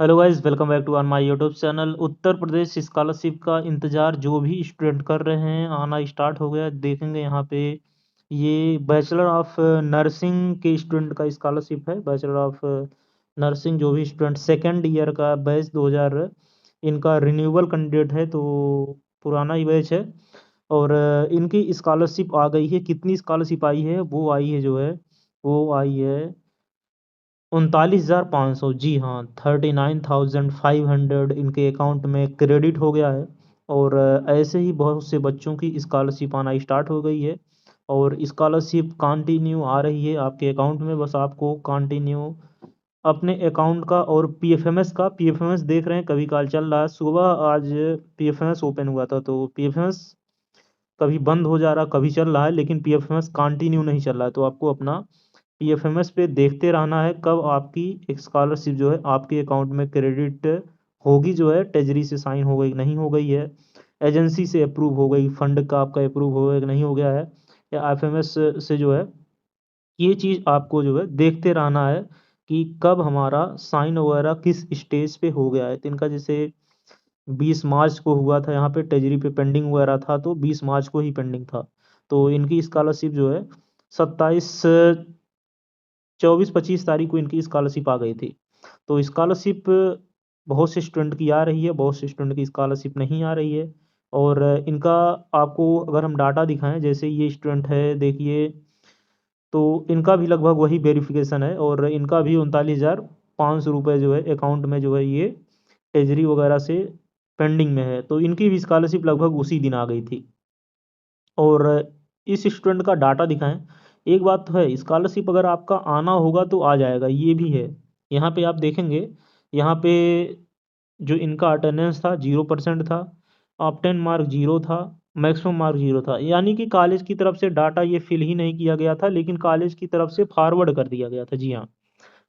Hello guys, welcome back to on my YouTube channel. Uttar Pradesh scholarship का इंतज़ार जो भी स्टूडेंट कर रहे हैं आना स्टार्ट हो गया। देखेंगे यहाँ पे ये बैचलर ऑफ नर्सिंग के स्टूडेंट का स्कॉलरशिप है। बैचलर ऑफ नर्सिंग जो भी स्टूडेंट सेकेंड ईयर का बैच 2000 इनका रिन्यूअल कैंडिडेट है, तो पुराना ही बैच है। और इनकी स्कॉलरशिप आ गई है। कितनी स्कॉलरशिप आई है? वो आई है जो है वो आई है 39,500। जी हाँ, 39,500 इनके अकाउंट में क्रेडिट हो गया है। और ऐसे ही बहुत से बच्चों की स्कॉलरशिप आना स्टार्ट हो गई है और स्कॉलरशिप कंटिन्यू आ रही है आपके अकाउंट में। बस आपको कंटिन्यू अपने अकाउंट का और पीएफएमएस देख रहे हैं कभी काल चल रहा है। सुबह आज पीएफएमएस ओपन हुआ था, तो पीएफएमएस कभी बंद हो जा रहा, कभी चल रहा है, लेकिन पीएफएमएस कंटिन्यू नहीं चल रहा है। तो आपको अपना पीएफएमएस पे देखते रहना है कब आपकी एक स्कॉलरशिप जो है आपके अकाउंट में क्रेडिट होगी। जो है ट्रेजरी से साइन हो गई नहीं हो गई है, एजेंसी से अप्रूव हो गई, फंड का आपका अप्रूव हो गया कि नहीं हो गया है, या एफएमएस से जो है ये चीज़ आपको जो है देखते रहना है कि कब हमारा साइन वगैरह किस स्टेज पे हो गया है। तो इनका जैसे 20 मार्च को हुआ था, यहाँ पे ट्रेजरी पे पेंडिंग वगैरह था, तो 20 मार्च को ही पेंडिंग था। तो इनकी स्कॉलरशिप जो है 27 24-25 तारीख को इनकी स्कॉलरशिप आ गई थी। तो स्कॉलरशिप बहुत से स्टूडेंट की आ रही है, बहुत से स्टूडेंट की स्कॉलरशिप नहीं आ रही है। और इनका आपको अगर हम डाटा दिखाएँ, जैसे ये स्टूडेंट है देखिए, तो इनका भी लगभग वही वेरिफ़िकेशन है और इनका भी 39,500 रुपए जो है अकाउंट में जो है ये ट्रेज़री वगैरह से पेंडिंग में है। तो इनकी भी स्कॉलरशिप लगभग उसी दिन आ गई थी। और इस स्टूडेंट का डाटा दिखाएँ। एक बात तो है, स्कॉलरशिप अगर आपका आना होगा तो आ जाएगा, ये भी है। यहाँ पे आप देखेंगे, यहाँ पे जो इनका अटेंडेंस था 0% था, ऑब्टेन मार्क 0 था, मैक्सिमम मार्क 0 था। यानी कि कॉलेज की तरफ से डाटा ये फिल ही नहीं किया गया था, लेकिन कॉलेज की तरफ से फॉरवर्ड कर दिया गया था। जी हाँ,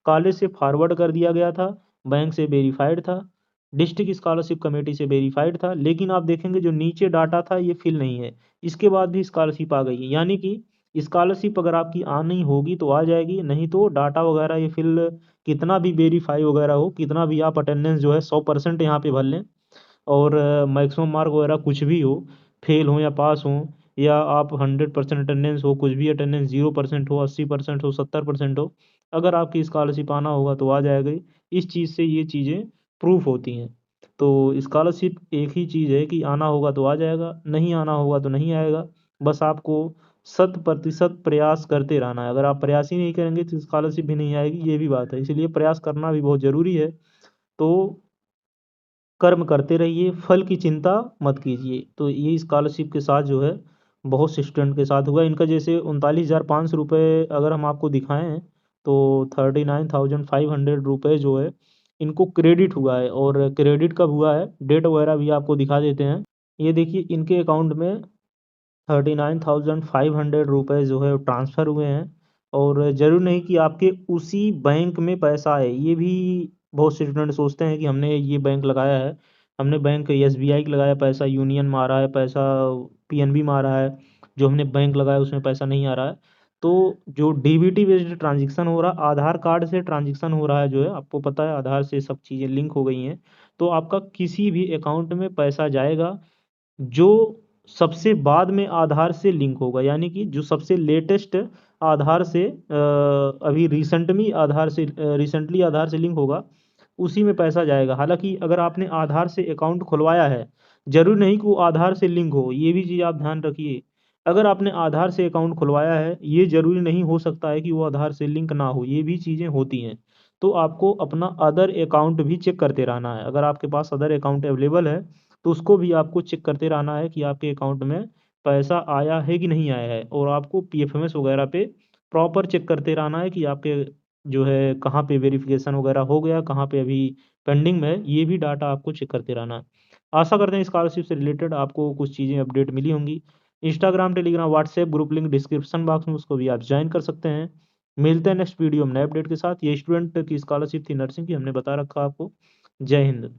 कॉलेज से फॉरवर्ड कर दिया गया था, बैंक से वेरीफाइड था, डिस्ट्रिक्ट स्कॉलरशिप कमेटी से वेरीफाइड था, लेकिन आप देखेंगे जो नीचे डाटा था ये फिल नहीं है। इसके बाद भी स्कॉलरशिप आ गई है, यानी कि स्कॉलरशिप अगर आपकी आनी होगी तो आ जाएगी, नहीं तो डाटा वगैरह ये फिल कितना भी वेरीफाई वगैरह हो, कितना भी आप अटेंडेंस जो है 100% यहाँ पे भर लें और मैक्सिमम मार्क वगैरह कुछ भी हो, फेल हो या पास हो, या आप 100% अटेंडेंस हो, कुछ भी अटेंडेंस 0% हो, 80% हो, 70% हो, अगर आपकी स्कॉलरशिप आना होगा तो आ जाएगा। इस चीज़ से ये चीज़ें प्रूफ होती हैं। तो स्कॉलरशिप एक ही चीज़ है कि आना होगा तो आ जाएगा, नहीं आना होगा तो नहीं आएगा। बस आपको 100% प्रयास करते रहना है। अगर आप प्रयास ही नहीं करेंगे तो स्कॉलरशिप भी नहीं आएगी, ये भी बात है। इसलिए प्रयास करना भी बहुत ज़रूरी है। तो कर्म करते रहिए, फल की चिंता मत कीजिए। तो ये स्कॉलरशिप के साथ जो है बहुत से स्टूडेंट के साथ हुआ। इनका जैसे 39,500 रुपये अगर हम आपको दिखाएँ, तो 39,500 रुपये जो है इनको क्रेडिट हुआ है। और क्रेडिट कब हुआ है, डेट वगैरह भी आपको दिखा देते हैं। ये देखिए, इनके अकाउंट में 39,500 जो है ट्रांसफ़र हुए हैं। और ज़रूरी नहीं कि आपके उसी बैंक में पैसा आए। ये भी बहुत से स्टूडेंट सोचते हैं कि हमने ये बैंक लगाया है, हमने बैंक एसबीआई का लगाया पैसा, यूनियन में आ रहा है पैसा, पीएनबी में आ रहा है, जो हमने बैंक लगाया उसमें पैसा नहीं आ रहा है। तो जो डीबीटी बेस्ड ट्रांज़ैक्शन हो रहा, आधार कार्ड से ट्रांज़ैक्शन हो रहा है, जो है आपको पता है आधार से सब चीज़ें लिंक हो गई हैं। तो आपका किसी भी अकाउंट में पैसा जाएगा जो सबसे बाद में आधार से लिंक होगा, यानी कि जो सबसे लेटेस्ट आधार से अभी रिसेंटली आधार से लिंक होगा, उसी में पैसा जाएगा। हालाँकि अगर आपने आधार से अकाउंट खुलवाया है, ज़रूरी नहीं कि वो आधार से लिंक हो, ये भी चीज़ आप ध्यान रखिए। अगर आपने आधार से अकाउंट खुलवाया है, ये ज़रूरी नहीं हो सकता है कि वो आधार से लिंक ना हो, ये भी चीज़ें होती हैं। तो आपको अपना अदर अकाउंट भी चेक करते रहना है। अगर आपके पास अदर अकाउंट अवेलेबल है, तो उसको भी आपको चेक करते रहना है कि आपके अकाउंट में पैसा आया है कि नहीं आया है। और आपको पीएफएमएस वगैरह पे प्रॉपर चेक करते रहना है कि आपके जो है कहाँ पे वेरिफिकेशन वगैरह हो गया, कहाँ पे अभी पेंडिंग में है, ये भी डाटा आपको चेक करते रहना है। आशा करते हैं स्कॉलरशिप से रिलेटेड आपको कुछ चीज़ें अपडेट मिली होंगी। Instagram, Telegram, WhatsApp group link description box में, उसको भी आप ज्वाइन कर सकते हैं। मिलते हैं नेक्स्ट वीडियो में नए अपडेट के साथ। ये स्टूडेंट की स्कॉलरशिप थी नर्सिंग की, हमने बता रखा आपको। जय हिंद।